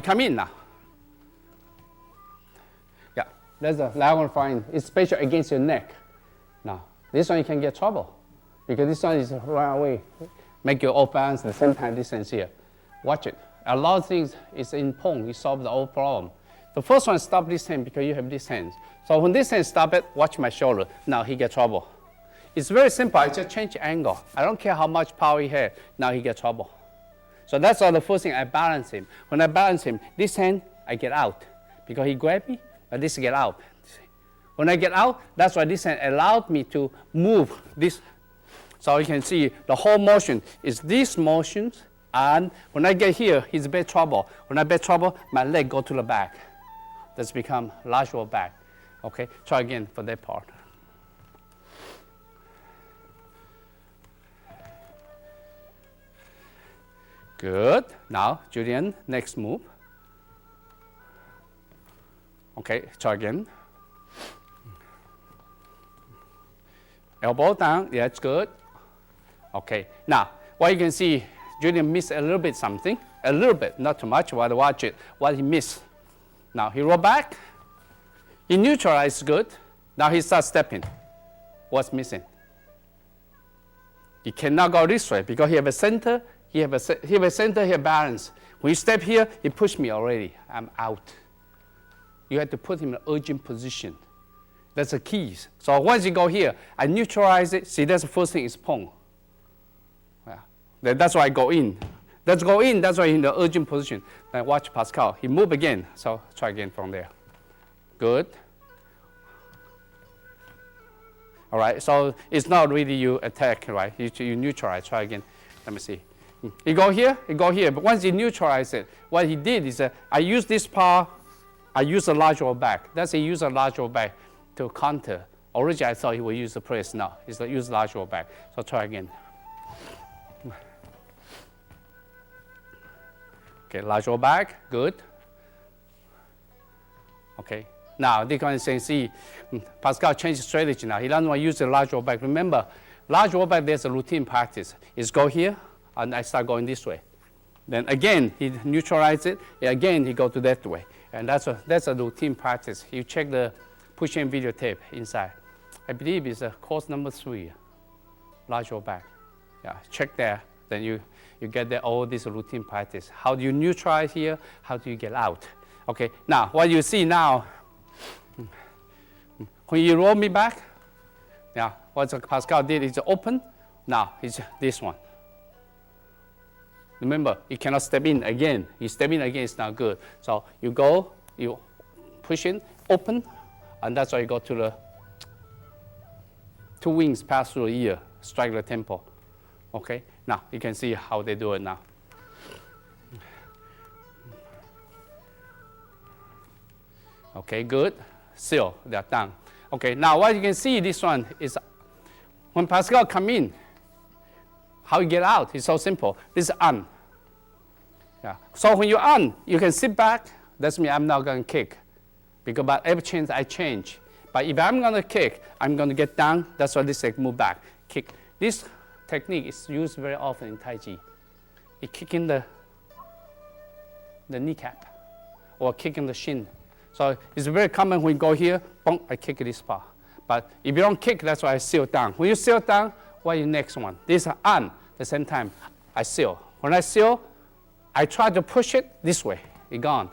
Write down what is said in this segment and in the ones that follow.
come in now. Yeah, that's a lateral fine, especially against your neck. Now, this one you can get trouble because this one is run away, make you off balance at the same time distance here. Watch it. A lot of things is in Pong, you solve the whole problem. The first one, stop this hand because you have this hand. So when this hand stop it, watch my shoulder. Now he get trouble. It's very simple, I just change angle. I don't care how much power he has, now he get trouble. So that's all the first thing, I balance him. When I balance him, this hand, I get out. Because he grabbed me, but this get out. When I get out, that's why this hand allowed me to move this. So you can see the whole motion is this motion, and when I get here, he's in bad trouble. When I bad trouble, my leg go to the back. That's become lateral back. Okay, try again for that part. Good. Now, Julian, next move. Okay, try again. Elbow down, yeah, it's good. Okay, now, what you can see, Julian missed a little bit something. A little bit, not too much, but watch it, what he missed. Now, he roll back. He neutralized good. Now he starts stepping. What's missing? He cannot go this way because he have a center, he have a center, he have balance. When you step here, he pushed me already. I'm out. You have to put him in an urgent position. That's the keys. So once you go here, I neutralize it. See, that's the first thing is Pong. Yeah. That's why I go in. Let's go in. That's why in the urgent position. Now watch Pascal. He move again. So try again from there. Good. All right. So it's not really you attack, right? You neutralize. Try again. Let me see. You go here. You go here. But once you neutralize it, what he did is I use this power. I use a lateral back. That's he use a lateral back to counter. Originally, I thought he would use the press. No, he's use lateral back. So try again. Okay, lateral back, good. Okay, now they can see Pascal changed strategy now. He doesn't want to use the lateral back. Remember, lateral back, there's a routine practice. Is go here, and I start going this way. Then again, he neutralizes it. Again, he go to that way. And that's a routine practice. You check the push-in videotape inside. I believe it's course number 3, lateral back. Yeah, check there. Then you get there, all this routine practice. How do you neutralize here? How do you get out? Okay, now what you see now, when you roll me back, now what Pascal did is open. Now it's this one. Remember, you cannot step in again. You step in again, it's not good. So you go, you push in, open, and that's why you go to the 2 wings pass through the ear, strike the temple. Okay, now you can see how they do it now. Okay, good. Seal, they're done. Okay, now what you can see, this one is when Pascal come in, how you get out is so simple. This is on. Yeah. So when you're on, you can sit back. That's me, I'm not going to kick. Because by every chance I change. But if I'm going to kick, I'm going to get down. That's why this like move back, kick. This technique is used very often in Tai Chi. You kick in the kneecap or kick in the shin. So it's very common when you go here, boom, I kick this part. But if you don't kick, that's why I seal down. When you seal down, what is the next one? This is on. At the same time, I seal. When I seal, I try to push it this way. It's gone.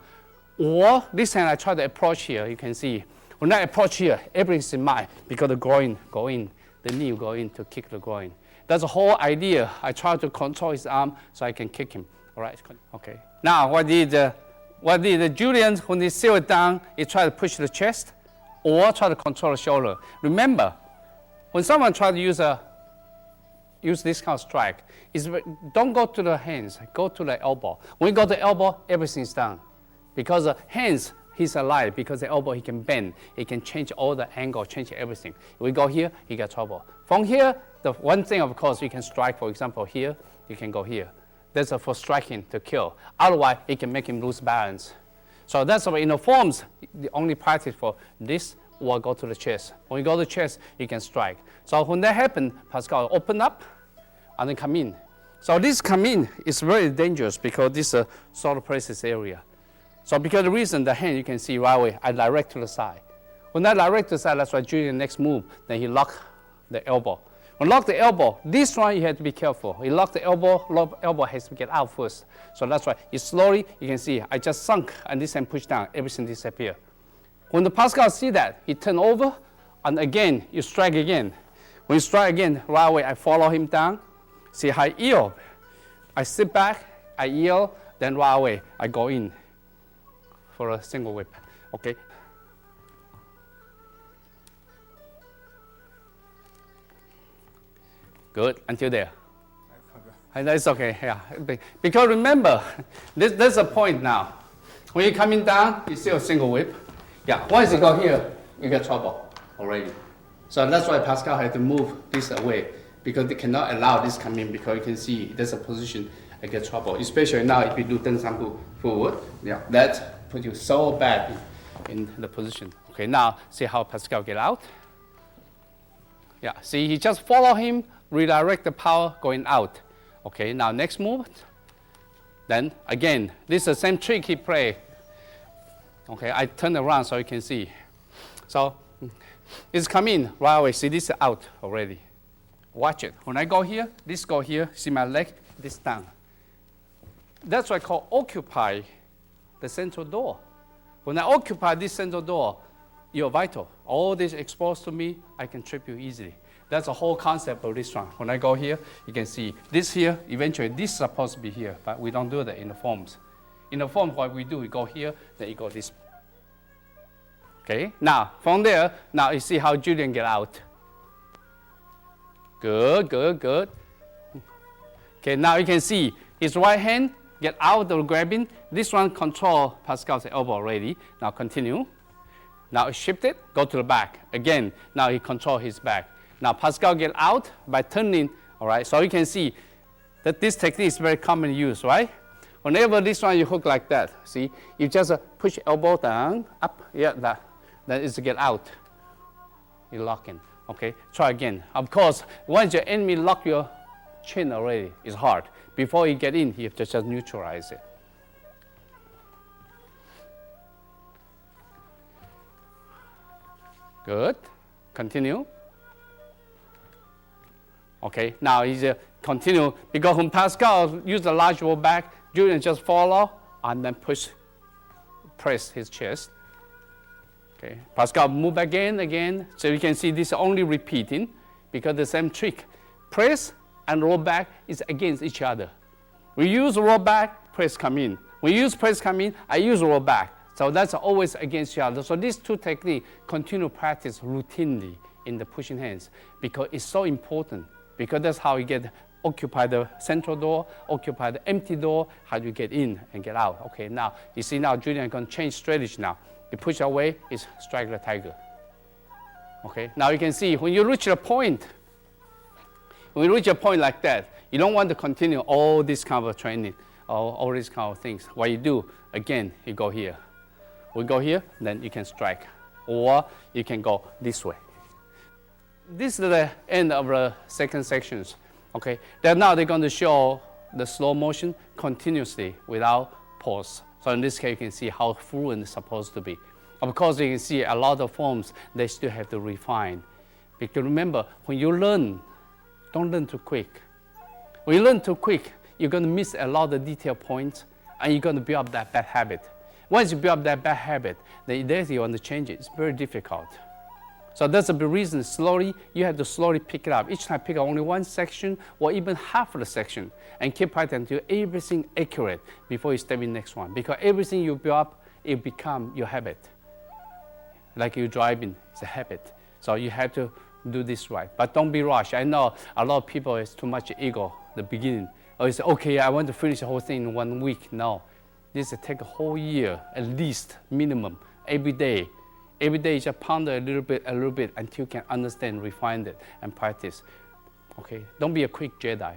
Or this hand, I try to approach here. You can see. When I approach here, everything's in mind because the groin go in. The knee will go in to kick the groin. That's the whole idea. I try to control his arm so I can kick him. All right. Okay. Now, what did the Julian, when he seal it down, he try to push the chest or try to control the shoulder. Remember, when someone try to use this kind of strike, don't go to the hands, go to the elbow. When you go to the elbow, everything's done. Because the hands, he's alive. Because the elbow, he can bend. He can change all the angle, change everything. If we go here, he got trouble. From here, the one thing, of course, you can strike, for example, here, you can go here. That's for striking to kill. Otherwise, it can make him lose balance. So that's why in the forms, the only practice for this or go to the chest. When you go to the chest, you can strike. So when that happens, Pascal open up and then come in. So this come in is very dangerous because this is solar plexus area. So because the reason the hand, you can see right away, I direct to the side. When I direct to the side, that's why during the next move, then he lock the elbow. When lock the elbow, this one you have to be careful. He lock the elbow has to get out first. So that's why you slowly, you can see, I just sunk and this hand push down, everything disappear. When the Pascal see that, he turn over and again, you strike again. When you strike again, right away, I follow him down. See how I yield. I sit back, I yield, then right away, I go in for a single whip, okay? Good, until there. That's okay, yeah. Because remember, there's a point now. When you're coming down, you see a single whip. Yeah, once you go here, you get trouble already. So that's why Pascal had to move this away, because they cannot allow this come in, because you can see there's a position I get trouble. Especially now if you do Tensambu forward, yeah, that puts you so bad in the position. Okay, now see how Pascal get out. Yeah, see, he just follow him, redirect the power going out. Okay, now next move. Then again, this is the same trick he play. Okay, I turn around so you can see. So it's come in right away. See, this is out already. Watch it. When I go here, this go here. See my leg, this down. That's what I call occupy the central door. When I occupy this central door, you're vital. All this exposed to me, I can trip you easily. That's the whole concept of this one. When I go here, you can see this here, eventually this is supposed to be here, but we don't do that in the forms. In the form, what we do, we go here, then you go this. Okay, now from there, now you see how Julian get out. Good, good, good. Okay, now you can see his right hand get out of grabbing. This one control Pascal's elbow already. Now continue. Now shift it, go to the back. Again, now he control his back. Now Pascal get out by turning, all right? So you can see that this technique is very commonly used, right? Whenever this one you hook like that, see, you just push elbow down, up, yeah, that. Then it's to get out. You lock in, okay? Try again. Of course, once your enemy lock your chin already, it's hard. Before you get in, you have to just neutralize it. Good. Continue. Okay, now he's continue, because when Pascal use the large roll back, Julian just follow and then press his chest. Okay, Pascal move again. So you can see this only repeating, because the same trick. Press and roll back is against each other. We use roll back, press come in. We use press come in, I use roll back. So that's always against each other. So these two techniques continue practice routinely in the pushing hands, because it's so important. Because that's how you get occupy the central door, occupy the empty door, how do you get in and get out. Okay, now you see now Julian going to change strategy now. You push away, is strike the tiger. Okay, now you can see when you reach a point, when you reach a point like that, you don't want to continue all this kind of training, all these kind of things. What you do, again, you go here. We go here, then you can strike. Or you can go this way. This is the end of the second sections. Okay, then now they're going to show the slow motion continuously without pause. So in this case, you can see how fluent it's supposed to be. Of course, you can see a lot of forms, they still have to refine. Because remember, when you learn, don't learn too quick. When you learn too quick, you're going to miss a lot of detail points, and you're going to build up that bad habit. Once you build up that bad habit, then later you want to change it. It's very difficult. So that's the reason slowly, you have to slowly pick it up. Each time pick up only one section or even half of the section and keep practicing until everything accurate before you step in next one. Because everything you build up, it become your habit. Like you driving, it's a habit. So you have to do this right. But don't be rushed. I know a lot of people has too much ego at the beginning. Or you say, okay, I want to finish the whole thing in 1 week. No, this will take a whole year, at least, minimum, every day. Every day, you just ponder a little bit, until you can understand, refine it, and practice. Okay, don't be a quick Jedi.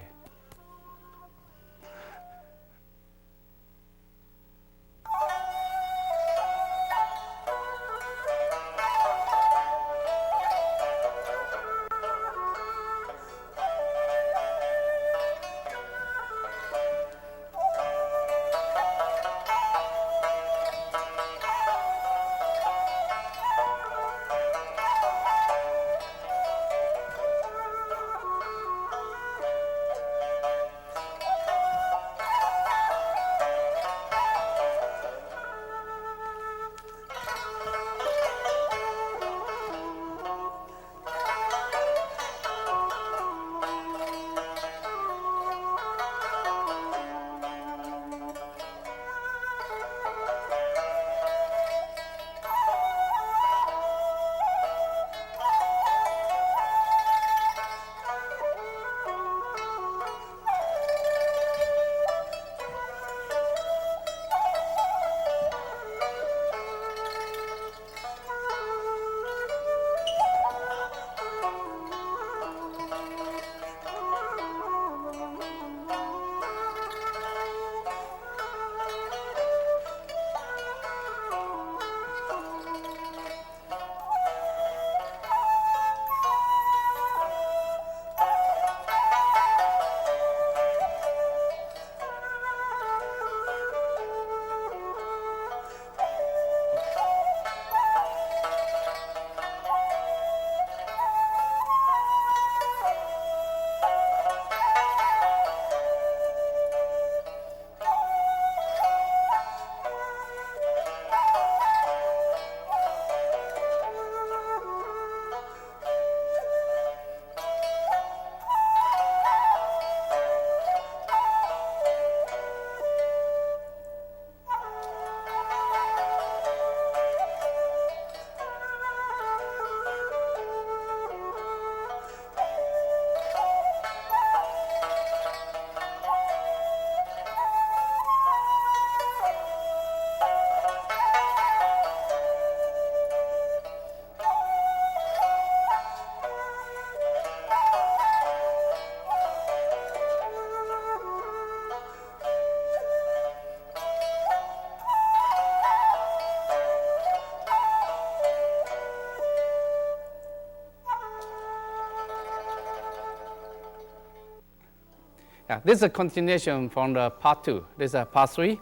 Yeah, this is a continuation from the part 2. This is part 3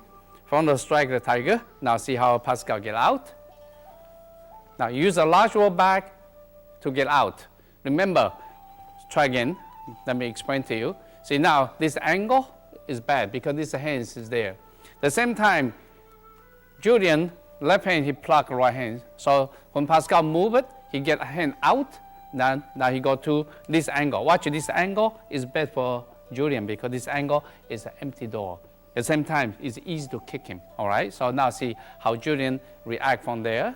from the strike the tiger. Now see how Pascal get out. Now use a large roll back to get out. Remember, try again. Let me explain to you. See now, this angle is bad because this hands is there. The same time, Julian, left hand, he pluck right hand. So when Pascal move it, he get a hand out. Now he go to this angle. Watch, this angle is bad for Julian because this angle is an empty door. At the same time, it's easy to kick him. All right. So now see how Julian react from there.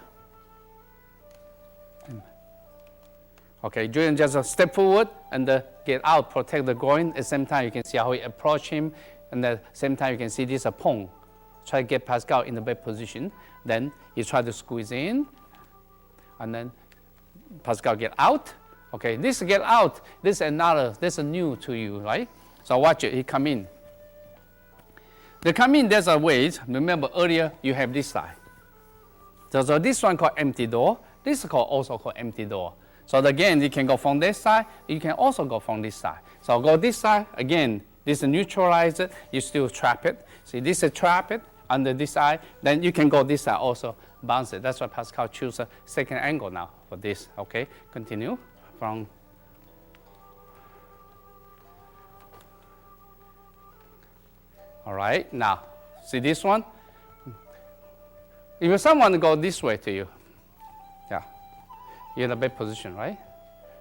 Okay, Julian just step forward and get out, protect the groin. At the same time, you can see how he approach him. And at the same time, you can see this a pong. Try to get Pascal in the back position. Then you try to squeeze in. And then Pascal get out. Okay, this get out. This is new to you, right? So watch it, he come in. The come in, there's a way. Remember earlier, you have this side. So this one called empty door. This is also called empty door. So again, you can go from this side. You can also go from this side. So go this side. Again, this is neutralize it. You still trap it. See, this is trap it under this side. Then you can go this side also, bounce it. That's why Pascal choose a second angle now for this. Okay, continue from. All right, now, see this one? If someone go this way to you, yeah, you're in a bad position, right?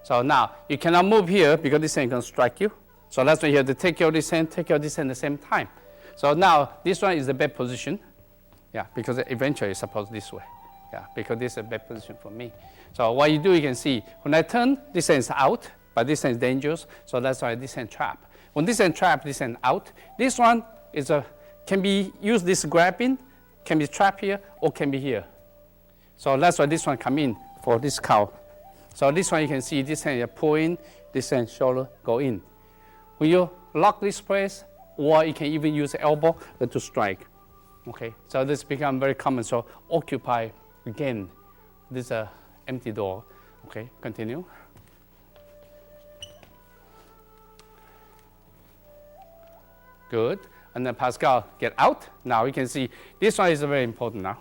So now, you cannot move here because this hand can strike you. So that's why you have to take care of this hand, take care of this hand at the same time. So now, this one is the bad position. Yeah, because eventually it's supposed this way. Yeah, because this is a bad position for me. So what you do, you can see, when I turn, this hand is out, but this hand is dangerous. So that's why this hand trap. When this hand trap, this hand out. This one is can be used this grabbing, can be trapped here, or can be here. So that's why this one come in for this cow. So this one you can see this hand you pull in, this hand shoulder go in. When you lock this place, or you can even use the elbow to strike. Okay, so this become very common. So occupy again. This is an empty door. Okay, continue. Good. And then Pascal get out. Now you can see this one is very important now.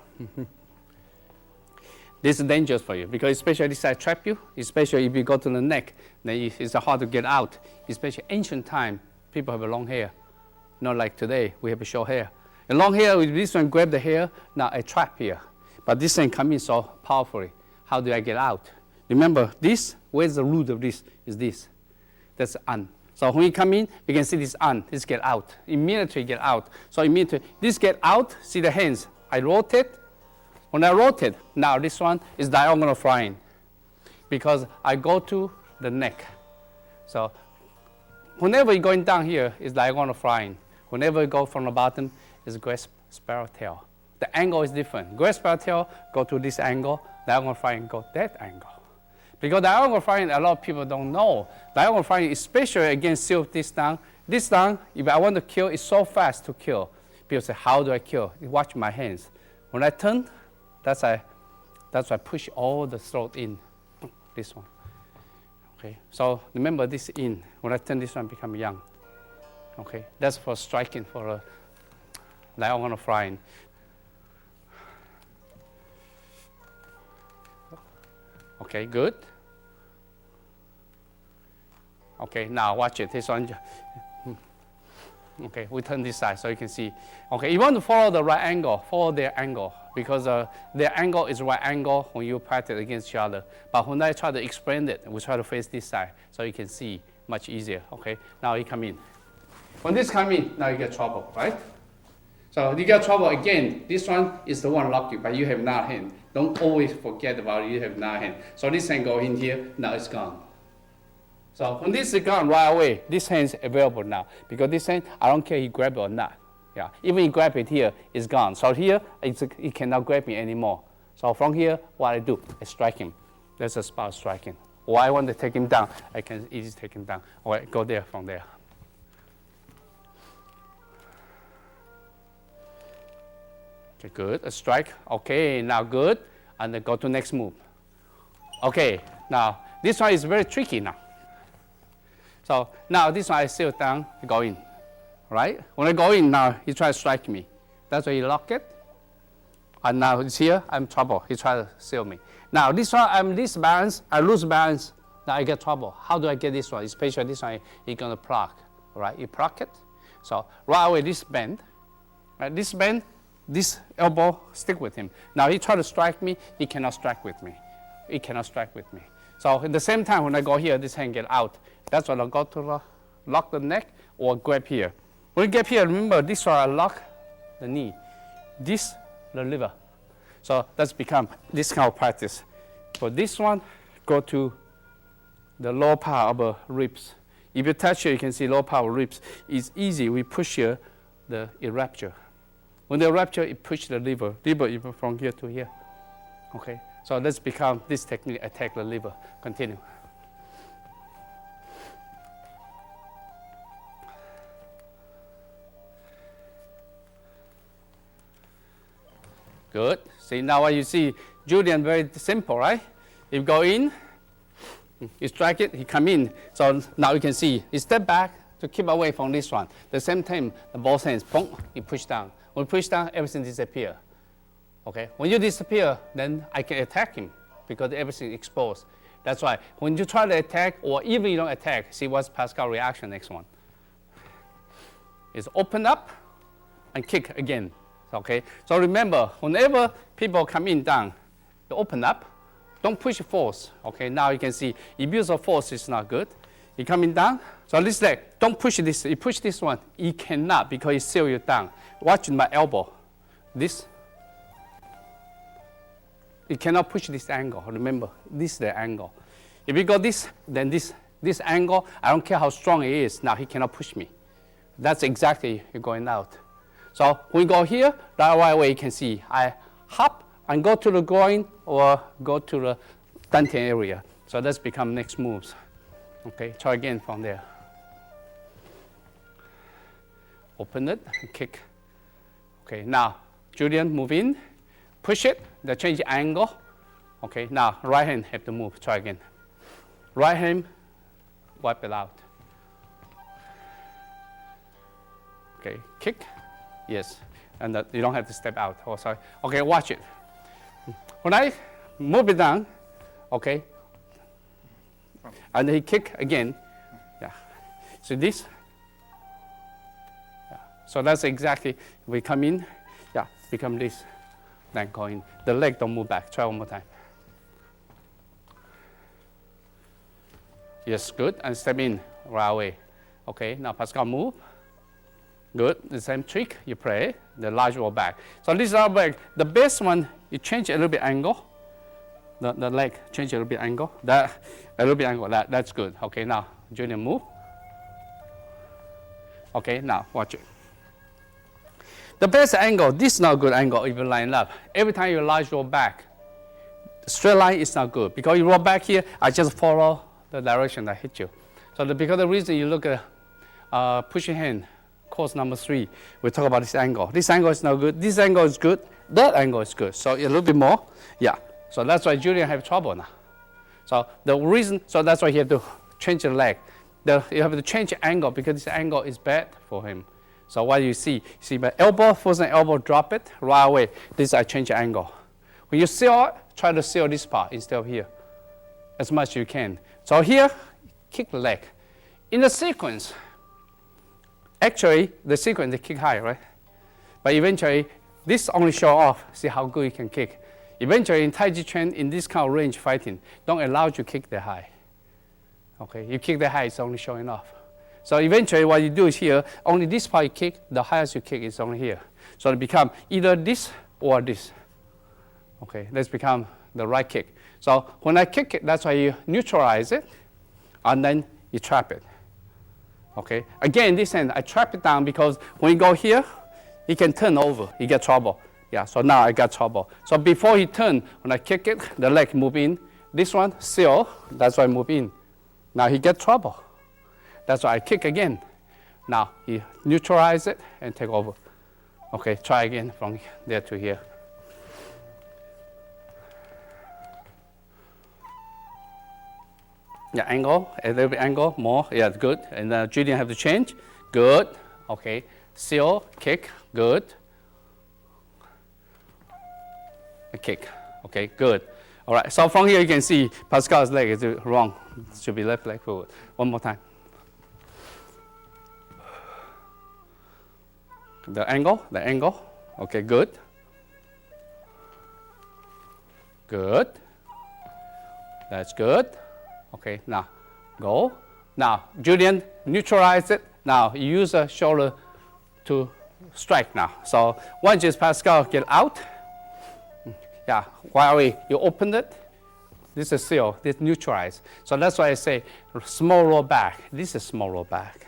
This is dangerous for you because especially this side trap you, especially if you go to the neck, then it's hard to get out. Especially ancient time, people have a long hair. Not like today, we have a short hair. And long hair, with this one grab the hair, now I trap here. But this thing come in so powerfully. How do I get out? Remember this, where's the root of this? Is this. That's an. So when you come in, you can see this an, this get out. Immediately get out. So immediately, this get out, see the hands. I rotate. When I rotate, now this one is diagonal flying because I go to the neck. So whenever you're going down here, it's diagonal flying. Whenever you go from the bottom, it's grasp spiral tail. The angle is different. Grasp spiral tail, go to this angle. Diagonal flying, go that angle. Because diagonal flying, a lot of people don't know. Diagonal flying, especially against silk this down. This down, if I want to kill, it's so fast to kill. People say, how do I kill? You watch my hands. When I turn, that's why I push all the throat in. This one. Okay, so remember this in. When I turn this one, become young. Okay, that's for striking for a diagonal flying. Okay, good. Okay, now watch it. This one. Okay, we turn this side so you can see. Okay, you want to follow the right angle, follow their angle, because their angle is right angle when you practice against each other. But when I try to explain it, we try to face this side so you can see much easier. Okay, now you come in. When this come in, now you get trouble, right? So you get trouble again. This one is the one locked you, but you have not hand. Don't always forget about it, you have not hand. So this hand go in here, now it's gone. So when this is gone right away, this hand is available now. Because this hand, I don't care he grab it or not. Yeah, even he grab it here, it's gone. So here, he cannot grab me anymore. So from here, what I do, I strike him. That's a spot striking. Or I want to take him down, I can easily take him down. Or I go there from there. Okay, good. A strike. Okay, now good. And then go to next move. Okay, now this one is very tricky now. So now this one I sit down, go in. right? When I go in now, he tries to strike me. That's why he lock it. And now it's here, I'm trouble. He tries to seal me. Now this one, I'm this balance, I lose balance, now I get trouble. How do I get this one? Especially this one, he's gonna block, right? You block it. So right away, this bend, right? This bend, this elbow stick with him. Now he try to strike me, he cannot strike with me. He cannot strike with me. So at the same time, when I go here, this hand get out. That's when I go to lock the neck or grab here. When you grab here, remember this one I lock the knee. This, the liver. So that's become this kind of practice. For this one, go to the lower part of the ribs. If you touch here, you can see lower part of ribs. It's easy. We push here, it rupture. When they rupture, it push the liver. Liver even from here to here. Okay. So let's become this technique. Attack the liver. Continue. Good. See, now what you see, Julian, very simple, right? You go in, you strike it, he come in. So now you can see, he step back to keep away from this one. The same time, the both hands, boom, you push down. When you push down, everything disappears. Okay? When you disappear, then I can attack him because everything is exposed. That's why when you try to attack, or even you don't attack, see what's Pascal's reaction next one. It's open up and kick again. Okay, so remember, whenever people come in down, you open up, don't push force. Okay, now you can see abuse of force is not good. You coming down, so this leg, don't push this. You push this one, you cannot because it seal you down. Watch my elbow. This, you cannot push this angle. Remember, this is the angle. If you go this, then this angle, I don't care how strong it is, now he cannot push me. That's exactly you're going out. So when we go here, right away you can see I hop and go to the groin or go to the dantian area. So that's become next moves. Okay, try again from there. Open it and kick. Okay, now Julian move in, push it, then change the angle. Okay, now right hand have to move. Try again. Right hand, wipe it out. Okay, kick. Yes, and that you don't have to step out. Oh, sorry. Okay, watch it. When I move it down, okay, and then he kick again. Yeah. So this. Yeah. So that's exactly we come in. Yeah, become this. Then go in. The leg don't move back. Try one more time. Yes, good. And step in right away. Okay. Now Pascal move. Good, the same trick, you play, the large roll back. So this is our back. The best one, you change a little bit angle. The leg, change a little bit angle. That, a little bit angle, that's good. Okay, now, Julian move. Okay, now, watch it. The best angle, this is not a good angle if you line up. Every time you large roll back, the straight line is not good. Because you roll back here, I just follow the direction that hit you. So because the reason you look at push your hand, course number 3, we talk about this angle. This angle is not good. This angle is good. That angle is good. So a little bit more. Yeah. So that's why Julian have trouble now. So the reason, so that's why he have to change the leg. You have to change the angle because this angle is bad for him. So what you see my elbow, first elbow, drop it right away. This I change the angle. When you seal it, try to seal this part instead of here, as much as you can. So here, kick the leg. In the sequence, actually, the sequence, they kick high, right? But eventually, this only show off, see how good you can kick. Eventually, in TaiChiZhe, in this kind of range fighting, don't allow you to kick that high. Okay, you kick that high, it's only showing off. So eventually, what you do is here, only this part you kick, the highest you kick is only here. So it become either this or this. Okay, let's become the right kick. So when I kick it, that's why you neutralize it, and then you trap it. Okay. Again, this hand, I trap it down because when you go here, he can turn over. He get trouble. Yeah, so now I got trouble. So before he turn, when I kick it, the leg move in. This one, seal, that's why I move in. Now he get trouble. That's why I kick again. Now he neutralize it and take over. Okay, try again from there to here. Yeah, angle, a little bit angle, more. Yeah, good. And Julian have to change. Good. Okay, seal, kick, good. A kick. Okay, good. All right, so from here you can see Pascal's leg is wrong. It should be left leg forward. One more time. The angle. Okay, good. Good. That's good. Okay, now go. Now, Julian, neutralize it. Now, you use the shoulder to strike now. So, once just Pascal get out, yeah, while you open it, this is seal, this neutralize. So that's why I say small lower back. This is small lower back.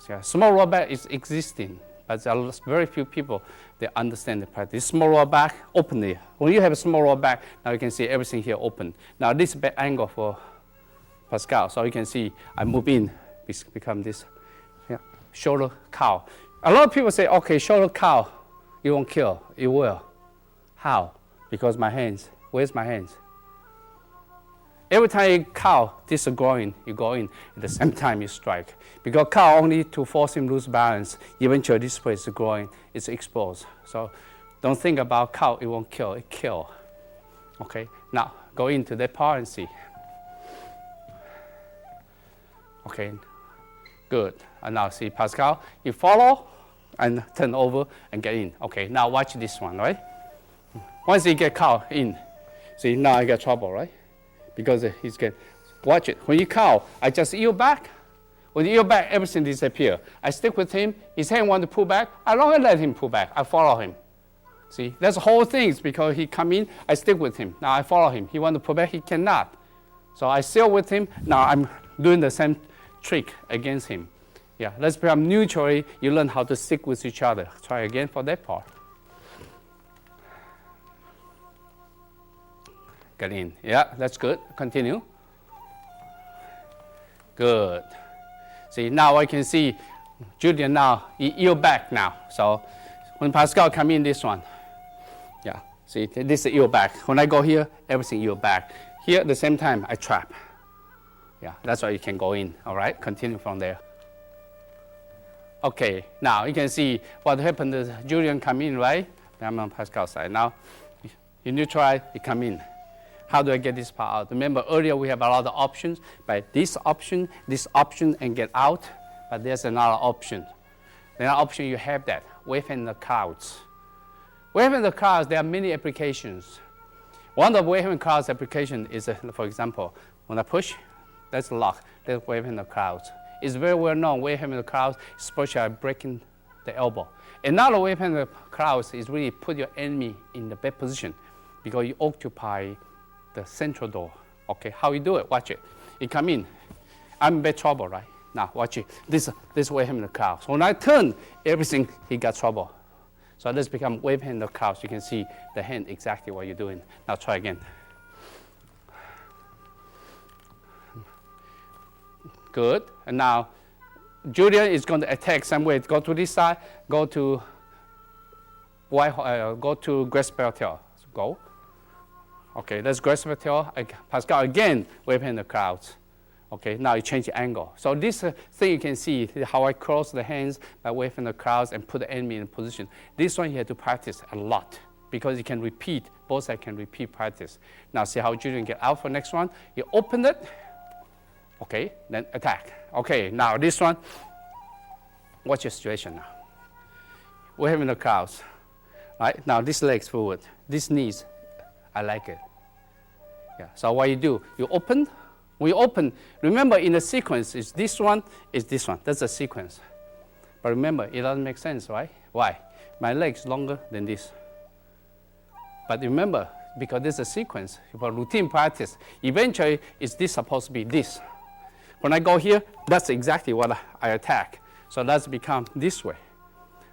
So, small lower back is existing, but there are very few people that understand the practice. Small lower back, open here. When you have a small lower back, now you can see everything here open. Now, this back angle for Pascal. So you can see I move in, become this shoulder cow. A lot of people say, okay, shoulder cow, it won't kill. It will. How? Because my hands. Where's my hands? Every time you cow, this is going, you go in. At the same time, you strike. Because cow only to force him lose balance. Eventually, this way is growing, it's exposed. So don't think about cow, it won't kill. It kill. Okay, now go into that part and see. Okay, good. And now see Pascal, you follow and turn over and get in. Okay, now watch this one, right? Once you get cow in, see now I get trouble, right? Because he's get, watch it. When you cow, I just eel back. When you eel back, everything disappears. I stick with him, his hand want to pull back, I don't let him pull back, I follow him. See, that's the whole thing, because he come in, I stick with him. Now I follow him, he want to pull back, he cannot. So I seal with him, now I'm doing the same trick against him. Yeah, let's become neutrally. You learn how to stick with each other. Try again for that part. Get in. Yeah, that's good. Continue. Good. See, now I can see Julian now, he eel back now. So when Pascal come in this one, yeah, see, this is eel back. When I go here, everything eel back. Here, at the same time, I trap. Yeah, that's why you can go in. All right, continue from there. Okay, now you can see what happened is Julian come in, right? I'm on Pascal's side. Now, you neutralize, you come in. How do I get this part out? Remember, earlier we have a lot of options. By this option, and get out. But there's another option. Another option, you have that. Wave in the clouds. Wave in the clouds, there are many applications. One of the wave in the clouds application is, for example, when I push, that's lock. That's wave in the clouds. It's very well known, wave in the clouds, especially breaking the elbow. Another wave in the clouds is really put your enemy in the bad position because you occupy the central door. Okay, how you do it? Watch it. You come in. I'm in bad trouble, right? Now, watch it. This wave in the clouds. When I turn, everything, he got trouble. So let's become wave in the clouds. You can see the hand exactly what you're doing. Now try again. Good. And now, Julian is going to attack somewhere. Go to this side. Go to grass tail. Go. Okay, let's grass tail. Pascal again, wave in the clouds. Okay, now you change the angle. So this thing you can see how I cross the hands by waving the clouds and put the enemy in position. This one you have to practice a lot because you can repeat. Both sides can repeat practice. Now see how Julian get out for next one. You open it. Okay, then attack. Okay, now this one, watch your situation now. We're having the clouds. Right, now this leg's forward, this knees, I like it. Yeah, so what you do, you open, when you open, remember in the sequence, is this one, that's the sequence. But remember, it doesn't make sense, right? Why? My leg's longer than this. But remember, because there's a sequence, for routine practice, eventually, is this supposed to be this? When I go here, that's exactly what I attack. So that's become this way.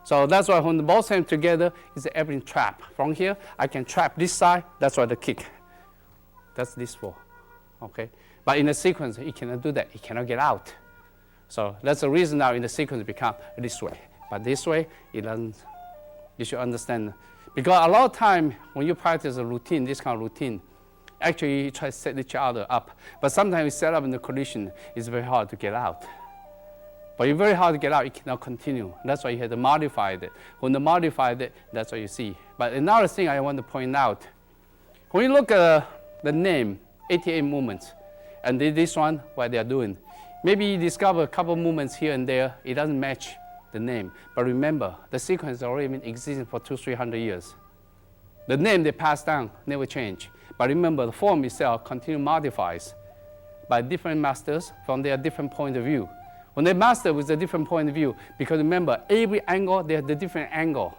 So that's why when both hands together, it's everything trap. From here, I can trap this side, that's why the kick. That's this for, okay? But in the sequence, he cannot do that. He cannot get out. So that's the reason now in the sequence become this way. But this way, it doesn't, you should understand. Because a lot of time, when you practice a routine, this kind of routine, actually, you try to set each other up. But sometimes you set up in the collision, it's very hard to get out. But it's very hard to get out, it cannot continue. That's why you have to modify it. When you modify it, that's what you see. But another thing I want to point out, when you look at the name, 88 movements, and this one, what they are doing, maybe you discover a couple movements here and there, it doesn't match the name. But remember, the sequence has already been existing for 200-300 years. The name they passed down never change. But remember, the form itself continually modifies by different masters from their different point of view. When they master with a different point of view, because remember, every angle, they have the different angle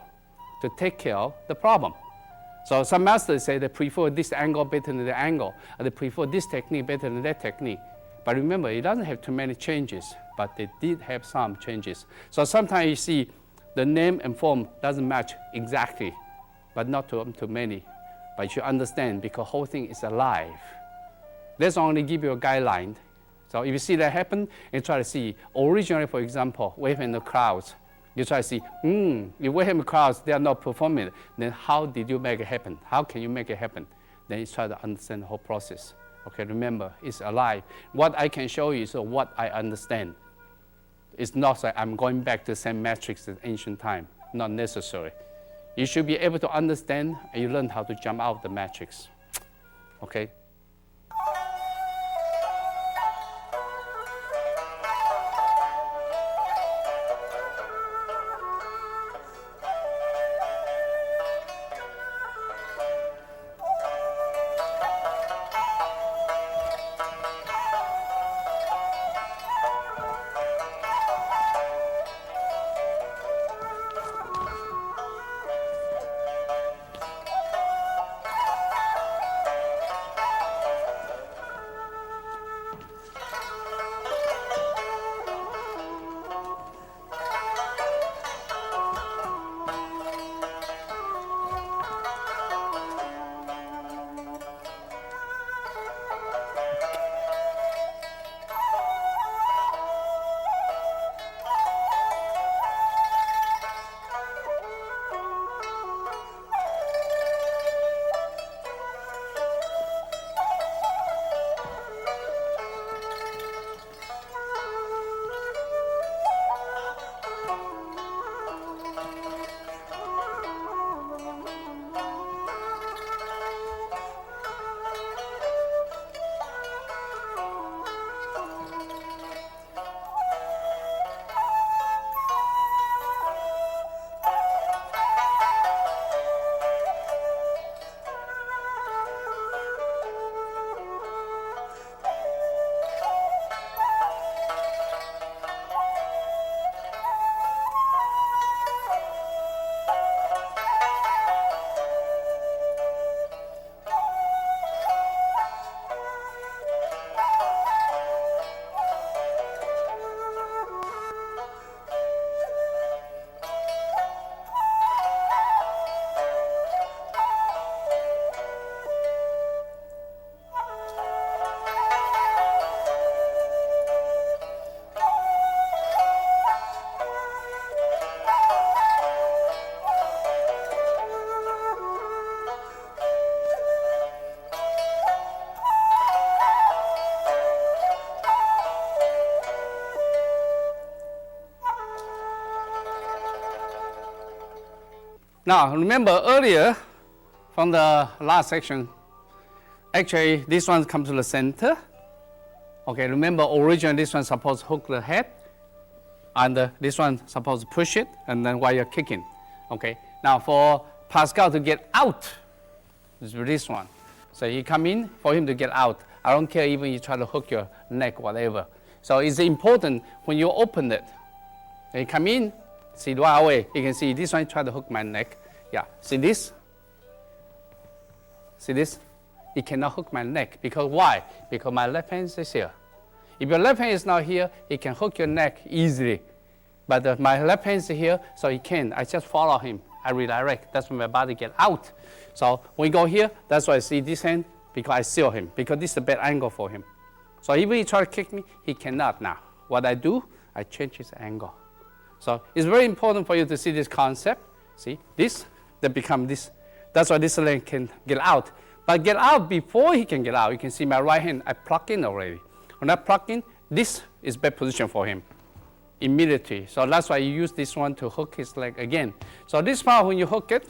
to take care of the problem. So some masters say they prefer this angle better than the angle, or they prefer this technique better than that technique. But remember, it doesn't have too many changes, but they did have some changes. So sometimes you see the name and form doesn't match exactly, but not too many. But you understand, because the whole thing is alive. Let's only give you a guideline. So if you see that happen, and try to see, originally, for example, wave in the crowds, you try to see, if wave in the crowds, they are not performing, then how did you make it happen? How can you make it happen? Then you try to understand the whole process. Okay, remember, it's alive. What I can show you is what I understand. It's not like I'm going back to the same matrix as ancient time, not necessary. You should be able to understand, and you learn how to jump out the matrix. Okay? Now, remember earlier from the last section, actually this one comes to the center. Okay, remember originally this one's supposed to hook the head, and this one's supposed to push it, and then while you're kicking. Okay, now for Pascal to get out, is this one. So you come in for him to get out. I don't care even you try to hook your neck, whatever. So it's important when you open it. And you come in, see right away, you can see this one try to hook my neck. Yeah, see this? See this? It cannot hook my neck. Because why? Because my left hand is here. If your left hand is not here, it can hook your neck easily. But my left hand is here, so it can. I just follow him. I redirect. That's when my body get out. So when we go here, that's why I see this hand, because I seal him, because this is a bad angle for him. So even if he try to kick me, he cannot now. What I do, I change his angle. So it's very important for you to see this concept. See, this, that become this. That's why this leg can get out. But get out before he can get out. You can see my right hand, I plug in already. When I plug in, this is bad position for him. immediately. So that's why you use this one to hook his leg again. So this part, when you hook it,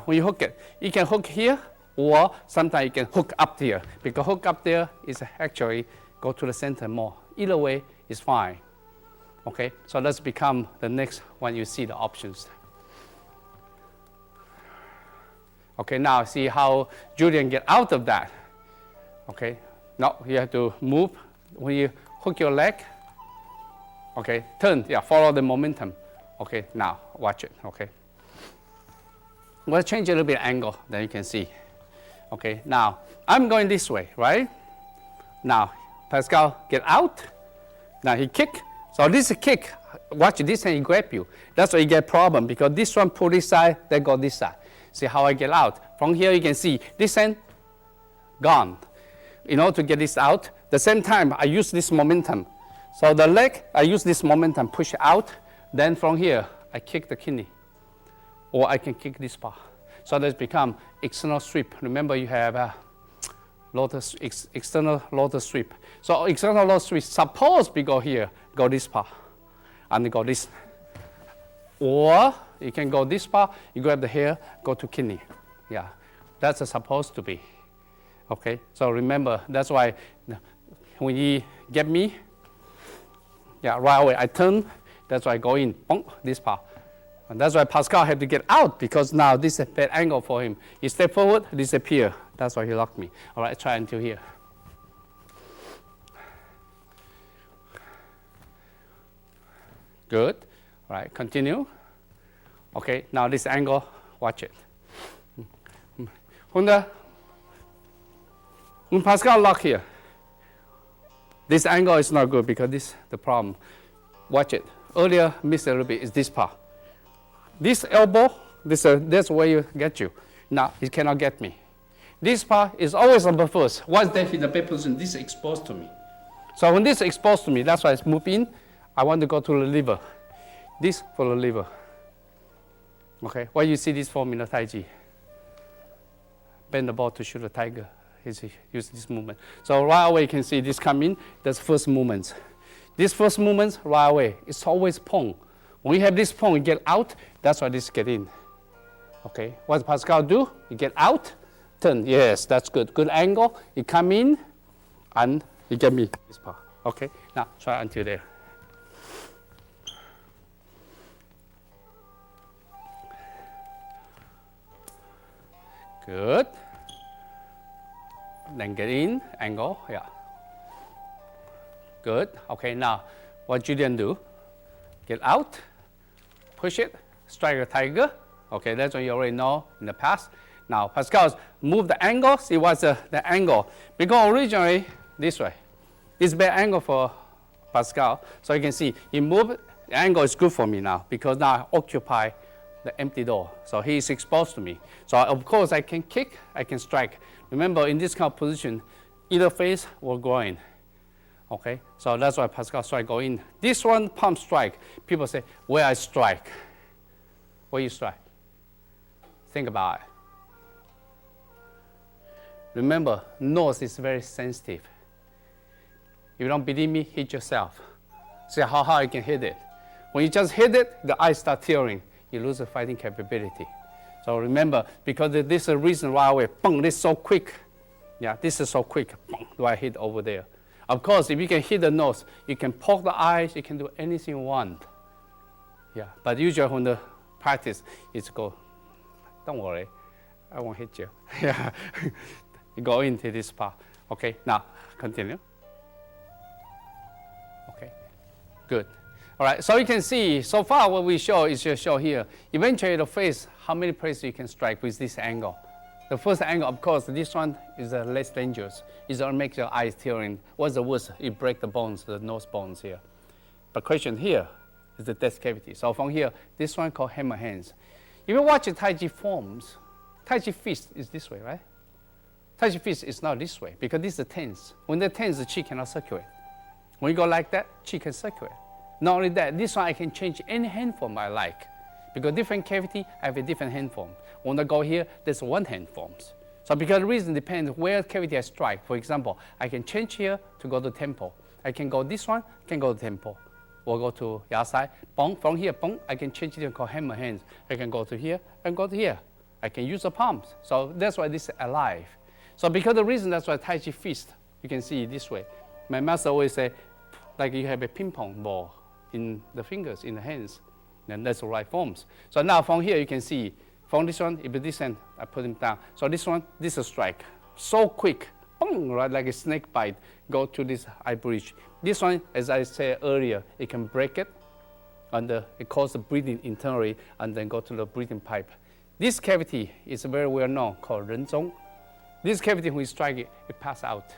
when you hook it, you can hook here, or sometimes you can hook up there, because hook up there is actually go to the center more. Either way is fine. Okay, so let's become the next one. You see the options. Okay, now see how Julian get out of that. Okay, now you have to move. When you hook your leg, okay, turn, follow the momentum. Okay, now watch it, okay. We'll change a little bit angle, then you can see. Okay, now I'm going this way, right? Now Pascal get out. Now he kick. So this kick, watch this hand, he grab you. That's why you get problem, because this one pull this side, then go this side. See how I get out? From here you can see this hand gone. In order to get this out, the same time I use this momentum. So the leg, I use this momentum, push out. Then from here, I kick the kidney. Or I can kick this part. So that's become external sweep. Remember you have external lotus sweep. So external lotus sweep, suppose we go here, go this part, and go this. Or you can go this part, you grab the hair, go to kidney. Yeah, that's supposed to be. Okay, so remember, that's why when you get me, right away I turn, that's why I go in, bonk, this part. And that's why Pascal had to get out, because now this is a bad angle for him. He step forward, disappear. That's why he locked me. All right, try until here. Good. All right, continue. Okay, now this angle, watch it. When Pascal lock here, this angle is not good, because this is the problem. Watch it. Earlier, missed a little bit, is this part. This elbow, that's where you get you. Now, it cannot get me. This part is always on the first. Once they hit the back position, this is exposed to me. So when this is exposed to me, that's why I move in. I want to go to the liver. This for the liver. Okay, why you see this form in the Tai Chi? Bend the ball to shoot a tiger. Use this movement. So right away you can see this come in, that's first movement. This first movement, right away, it's always pong. When you have this pong, you get out, that's why this get in. Okay, what Pascal do? You get out, turn, yes, that's good. Good angle, you come in, and you get me this part. Okay, now try until there. Good. Then get in, angle, Good. Okay, now what Julian do? Get out, push it, strike a tiger. Okay, that's what you already know in the past. Now Pascal move the angle. See what's the angle? Because originally this way. It's bad angle for Pascal. So you can see he move. The angle is good for me now, because now I occupy the empty door. So he is exposed to me. So of course I can kick, I can strike. Remember, in this kind of position, either face or groin. Okay, so that's why Pascal strike go in. This one, palm strike. People say, where I strike? Where you strike? Think about it. Remember, nose is very sensitive. If you don't believe me, hit yourself. See how hard you can hit it. When you just hit it, the eyes start tearing. You lose the fighting capability. So remember, because this is the reason why I boom, this is so quick. Yeah, this is so quick. Boom, do I hit over there? Of course, if you can hit the nose, you can poke the eyes, you can do anything you want. Yeah, but usually when the practice is go, don't worry, I won't hit you. Yeah, you go into this part. Okay, now continue. Okay, good. All right, so you can see, so far what we show is just show here. Eventually the face, how many places you can strike with this angle. The first angle, of course, this one is less dangerous. It doesn't make your eyes tearing. What's the worst? You break the bones, the nose bones here. But question here is the death cavity. So from here, this one called hammer hands. If you watch the Tai Chi forms, Tai Chi fist is this way, right? Tai Chi fist is not this way, because this is tense. When they're tense, the chi cannot circulate. When you go like that, chi can circulate. Not only that, this one I can change any hand form I like. Because different cavity, I have a different hand form. When I go here, there's one hand forms. So because the reason depends where cavity I strike. For example, I can change here to go to temple. I can go this one, can go to temple. or go to the outside. Boom, from here, boom, I can change it and call hammer hands. I can go to here and go to here. I can use the palms. So that's why this is alive. So because the reason that's why Tai Chi fist, you can see it this way. My master always say, like you have a ping pong ball in the fingers, in the hands. Then that's the right forms. So now from here you can see, from this one, if this hand, I put him down. So this one, this is a strike. So quick, boom, right, like a snake bite, go to this eye bridge. This one, as I said earlier, it can break it, and it causes the breathing internally, and then go to the breathing pipe. This cavity is very well known, called renzong. This cavity, when you strike it, it passes out.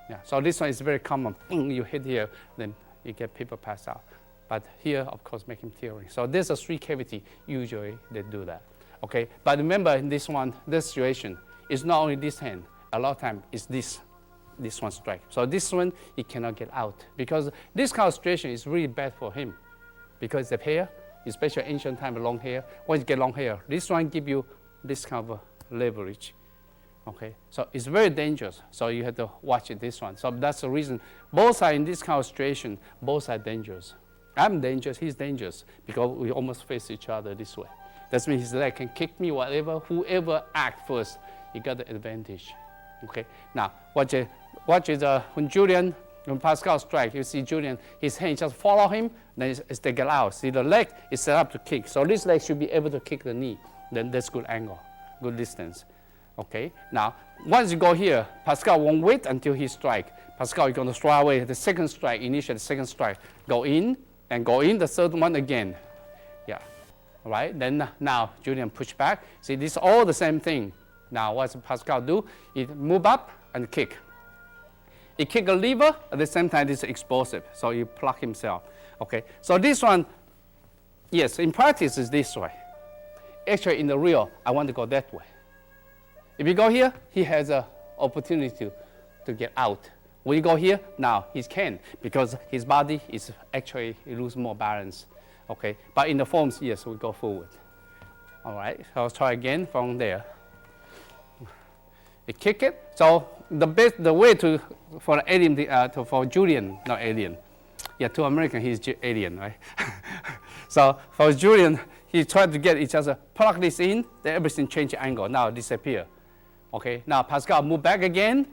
Yeah, so this one is very common. You hit here, then you get people pass out. But here, of course, make him tearing. So there's a 3 cavity, usually they do that. Okay, but remember in this one, this situation, it's not only this hand. A lot of time it's this one strike. So this one, he cannot get out. Because this kind of situation is really bad for him. Because the hair, especially ancient time, long hair, once you get long hair, this one give you this kind of leverage. Okay, so it's very dangerous. So you have to watch it, this one. So that's the reason both are in this kind of situation, both are dangerous. I'm dangerous, he's dangerous, because we almost face each other this way. That means his leg can kick me, whatever, whoever act first, he got the advantage. Okay, now watch it when Pascal strike, you see Julian, his hand just follow him, then they get out. See the leg is set up to kick. So this leg should be able to kick the knee. Then that's good angle, good distance. Okay, now once you go here, Pascal won't wait until he strike. Pascal is going to throw away the second strike, initiate the second strike. Go in, and go in the third one again. Yeah, all right, then now Julian push back. See, this is all the same thing. Now what does Pascal do? He move up and kick. He kick a lever, at the same time this is explosive, so he pluck himself. Okay, so this one, yes, in practice is this way. Actually in the real, I want to go that way. If you go here, he has an opportunity to get out. When you go here, now he can, because his body is actually, he loses more balance. Okay, but in the forms, yes, we go forward. All right, so I'll try again from there. You kick it. So the way for the alien, for Julian, not alien. Yeah, to American, he's alien, right? So for Julian, he tried to get each other, plug this in, then everything change angle, now disappear. Okay, now Pascal move back again,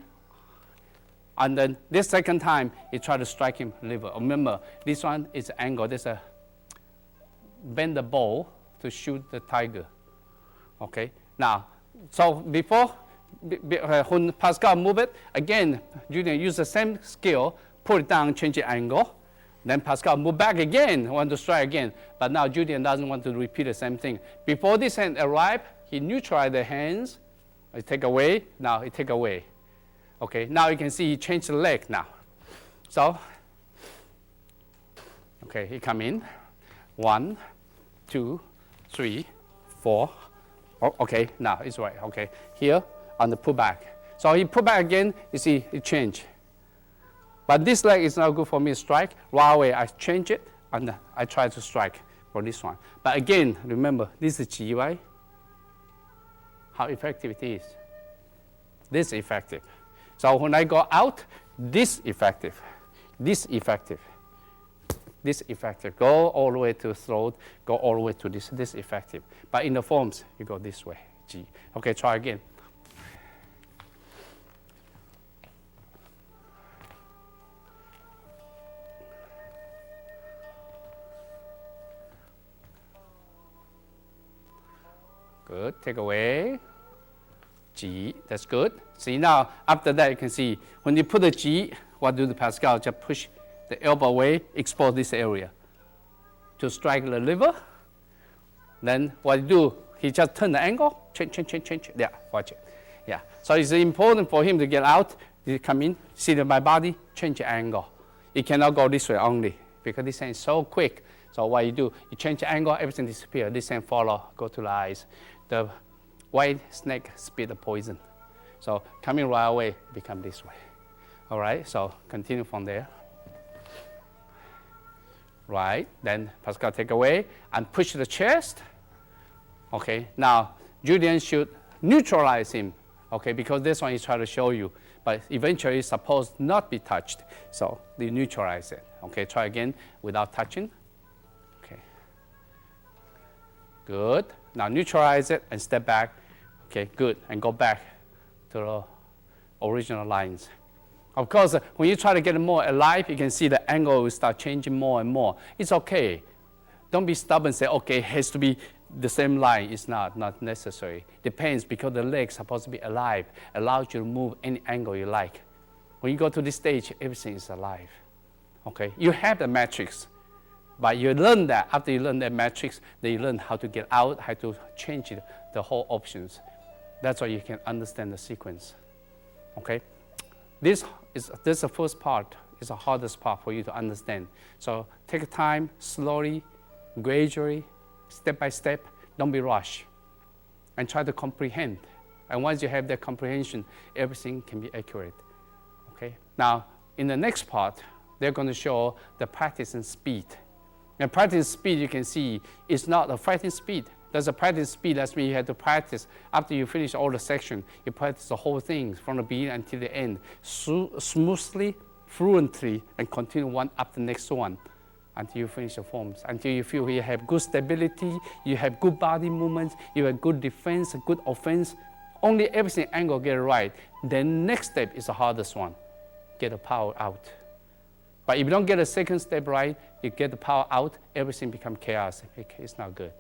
and then this second time, he tried to strike him liver. Remember, this one is angle, there's a bend the bow to shoot the tiger. Okay, now, so before, when Pascal move it, again, Julian use the same skill, put it down, change the angle. Then Pascal move back again, want to strike again. But now Julian doesn't want to repeat the same thing. Before this hand arrive, he neutralize the hands. He take away, now he take away. Okay, now you can see he changed the leg now. So, okay, he come in. 1, 2, 3, 4. Oh, okay, now it's right. Okay, here on the pull back. So he put back again, you see it change. But this leg is not good for me to strike. Right away, I change it and I try to strike for this one. But again, remember, this is Ji, right? How effective it is. This is effective. So when I go out, this effective, this effective, this effective. Go all the way to throat, go all the way to this effective. But in the forms, you go this way, G. Okay, try again. Good, take away. G, that's good. See now, after that you can see, when you put the G, what do the Pascal? Just push the elbow away, expose this area to strike the liver. Then what you do, he just turn the angle, change. Yeah, watch it. Yeah, so it's important for him to get out. You come in, see that my body, change the angle. It cannot go this way only, because this hand is so quick. So what you do, you change the angle, everything disappears. This hand follow, go to the eyes. The white snake spit the poison. So coming right away, become this way. All right, so continue from there. Right, then Pascal take away and push the chest. Okay, now Julian should neutralize him. Okay, because this one is trying to show you, but eventually it's supposed not be touched. So they neutralize it. Okay, try again without touching. Okay. Good. Now neutralize it and step back. Okay, good. And go back to the original lines. Of course, when you try to get it more alive, you can see the angle will start changing more and more. It's okay. Don't be stubborn and say, okay, it has to be the same line. It's not necessary. Depends, because the leg's supposed to be alive, allows you to move any angle you like. When you go to this stage, everything is alive. Okay, you have the matrix, but you learn that. After you learn that matrix, then you learn how to get out, how to change it, the whole options. That's why you can understand the sequence. Okay, this is the first part. It's the hardest part for you to understand. So take time, slowly, gradually, step by step. Don't be rushed, and try to comprehend. And once you have that comprehension, everything can be accurate. Okay. Now, in the next part, they're going to show the practice and speed. And practice speed, you can see, is not a fighting speed. There's a practice speed. That's mean you have to practice. After you finish all the section, you practice the whole thing from the beginning until the end, smoothly, fluently, and continue one up the next one until you finish the forms. Until you feel you have good stability, you have good body movements, you have good defense, good offense. Only everything angle get it right. The next step is the hardest one. Get the power out. But if you don't get the second step right, you get the power out, everything becomes chaos. It's not good.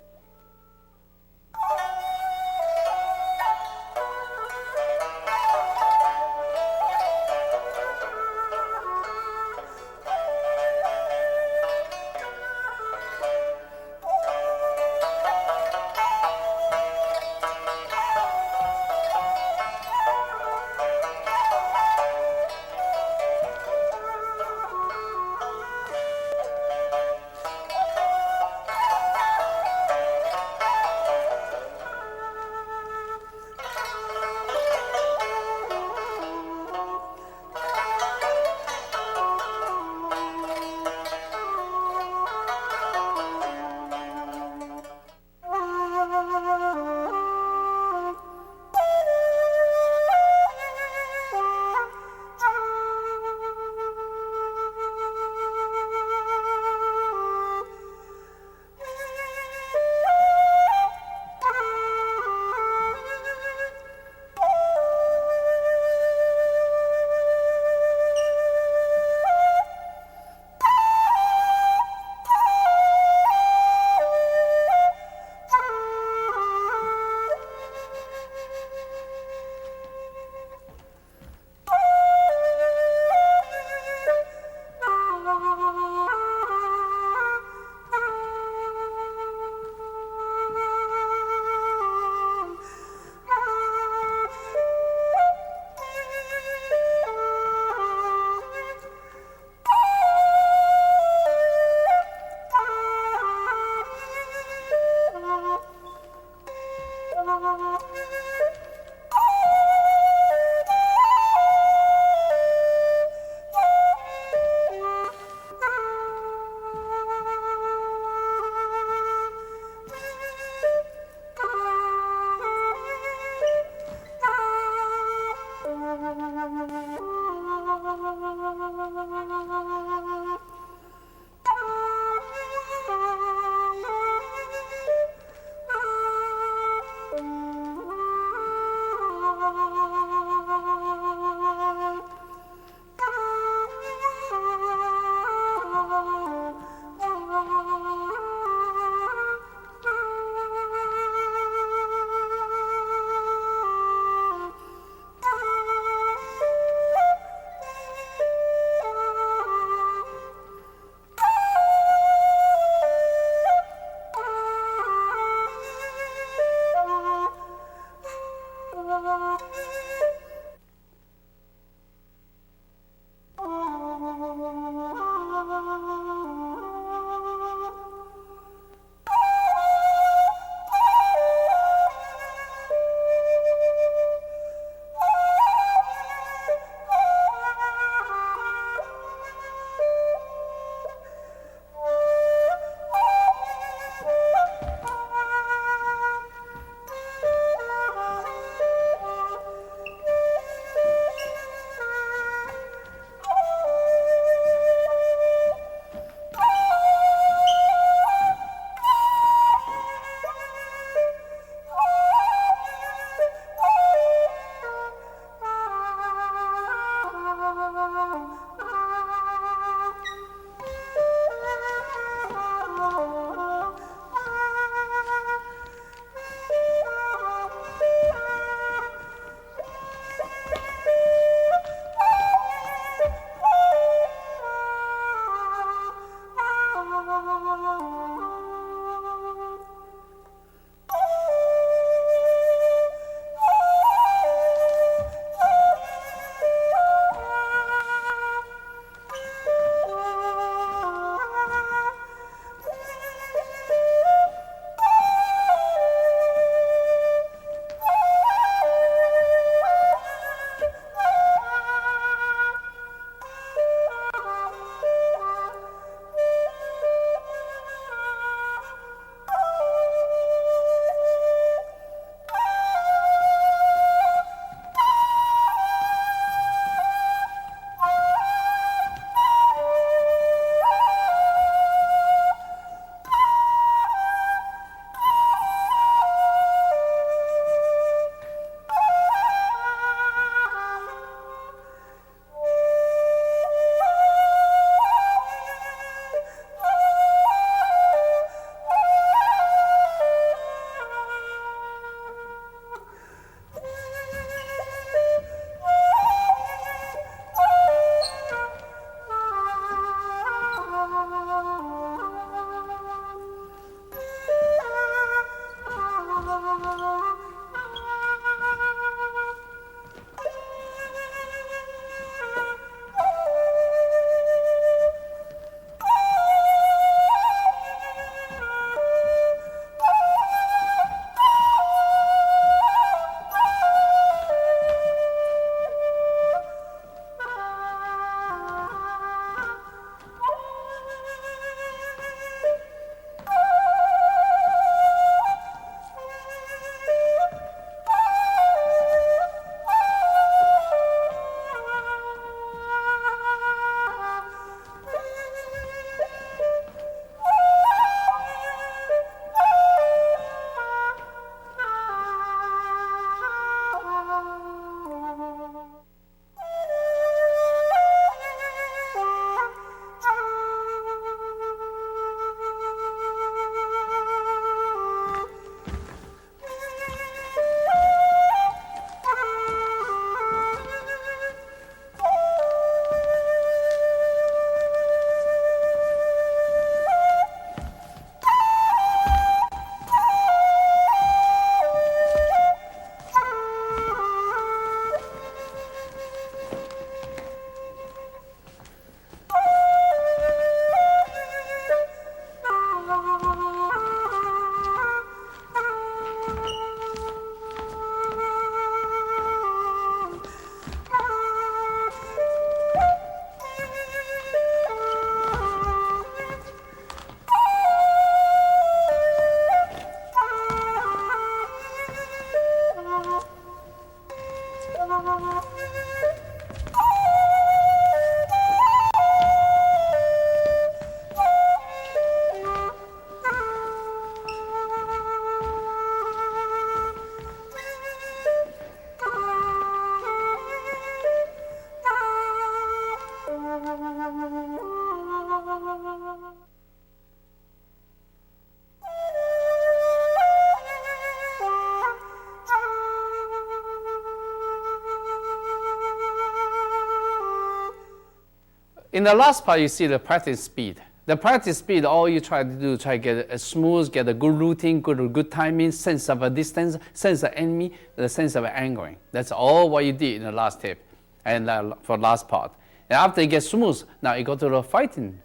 In the last part, you see the practice speed. The practice speed, all you try to do, try to get a smooth, get a good routine, good timing, sense of a distance, sense of enemy, the sense of angling. That's all what you did in the last tip and for the last part. And after you get smooth, now you go to the fighting.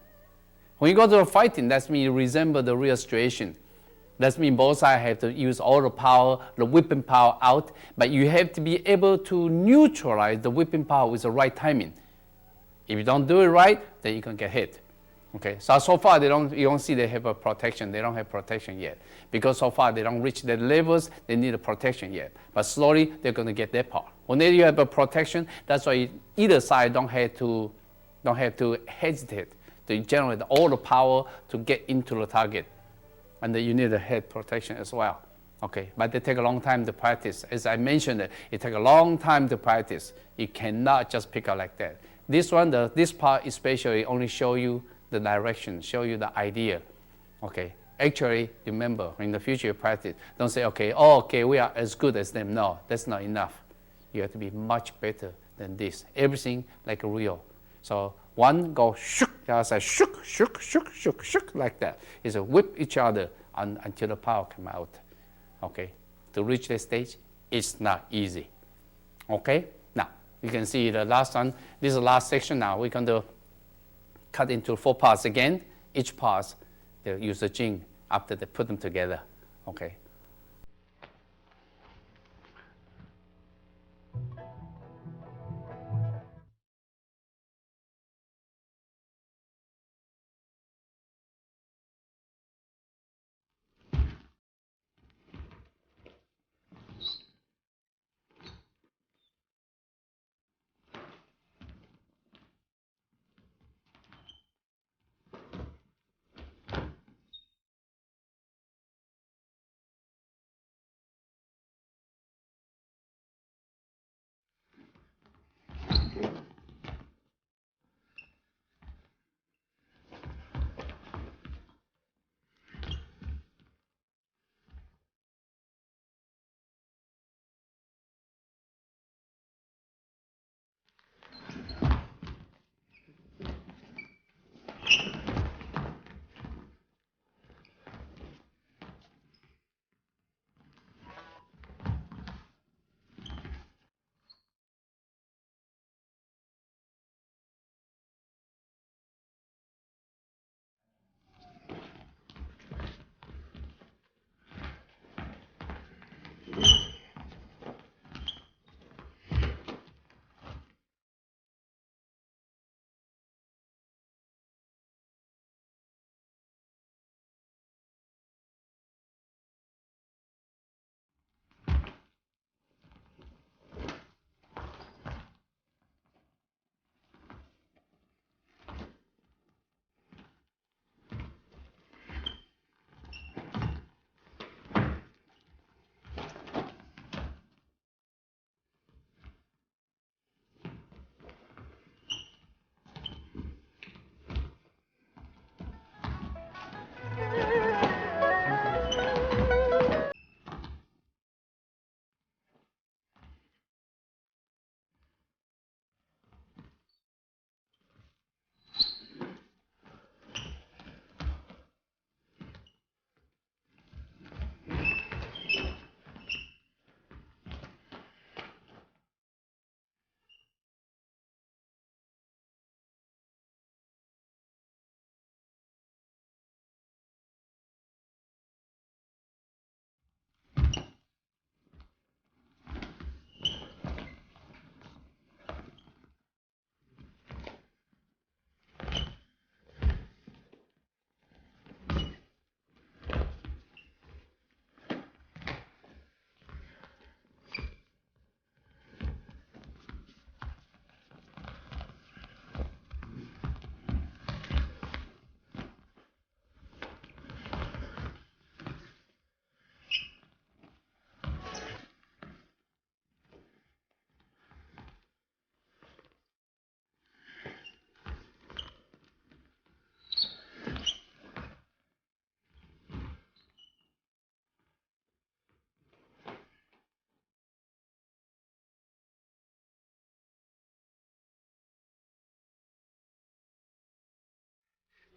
When you go to the fighting, that means you resemble the real situation. That means both sides have to use all the power, the whipping power out, but you have to be able to neutralize the whipping power with the right timing. If you don't do it right, then you can get hit. Okay, so far you don't see they have a protection. They don't have protection yet because so far they don't reach the levels they need a protection yet. But slowly they're going to get that part. When you have a protection, that's why either side don't have to hesitate to generate all the power to get into the target, and then you need a head protection as well. Okay, but they take a long time to practice. As I mentioned, it takes a long time to practice. You cannot just pick up like that. This one, this part especially only show you the direction, show you the idea. Okay, actually, remember, in the future you practice, don't say, okay, we are as good as them. No, that's not enough. You have to be much better than this. Everything like a real. So one go shook, the other side shook, shook, shook, shook, shook, like that. It's a whip each other until the power come out. Okay, to reach that stage, it's not easy. Okay. You can see the last one. This is the last section now. We're going to cut into 4 parts again. Each part, they use the Jwing after they put them together. Okay.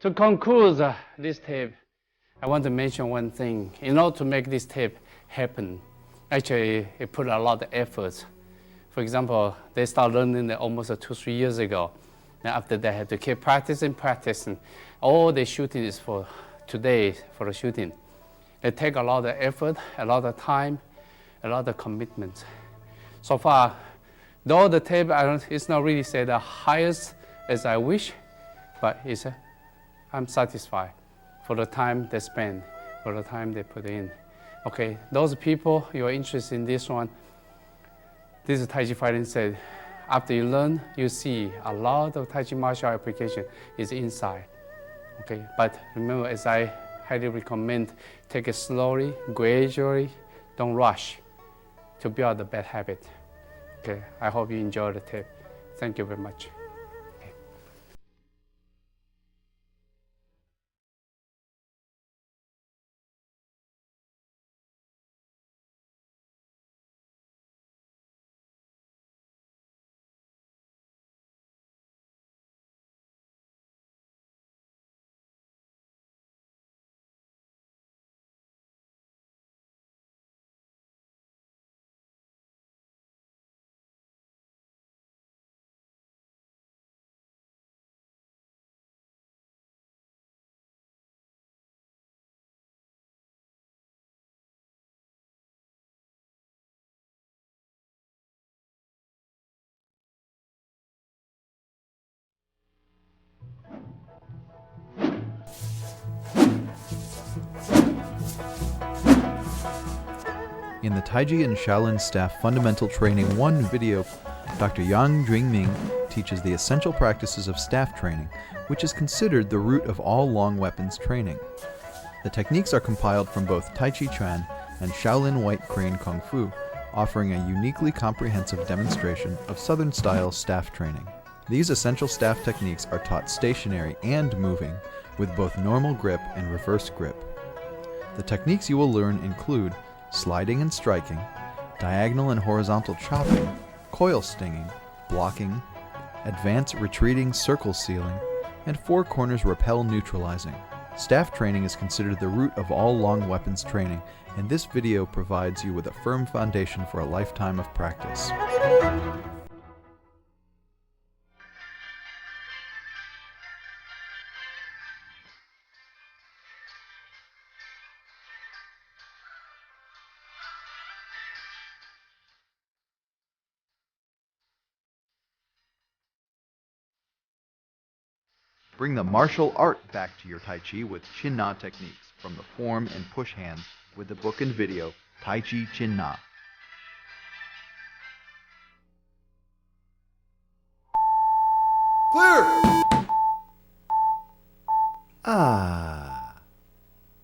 To conclude this tape, I want to mention one thing. In order to make this tape happen, actually, it put a lot of effort. For example, they started learning it almost 2-3 years ago. And after they had to keep practicing. All the shooting is for today, for the shooting. It takes a lot of effort, a lot of time, a lot of commitment. So far, though the tape, it's not really say the highest as I wish, but I'm satisfied for the time they spend, for the time they put in. Okay, those people you are interested in this one, this is Tai Chi fighting said, after you learn, you see a lot of Tai Chi martial application is inside. Okay, but remember, as I highly recommend, take it slowly, gradually, don't rush to build a bad habit. Okay, I hope you enjoy the tape. Thank you very much. In the Taiji and Shaolin Staff Fundamental Training 1 video, Dr. Jwing Ming teaches the essential practices of staff training, which is considered the root of all long weapons training. The techniques are compiled from both TaiChichuan and Shaolin White Crane Kung Fu, offering a uniquely comprehensive demonstration of Southern-style staff training. These essential staff techniques are taught stationary and moving, with both normal grip and reverse grip. The techniques you will learn include sliding and striking, diagonal and horizontal chopping, coil stinging, blocking, advance retreating circle sealing, and four corners repel neutralizing. Staff training is considered the root of all long weapons training, and this video provides you with a firm foundation for a lifetime of practice. Bring the martial art back to your Tai Chi with Chin Na techniques from the form and push hands with the book and video Tai Chi Chin Na. Clear! Ah.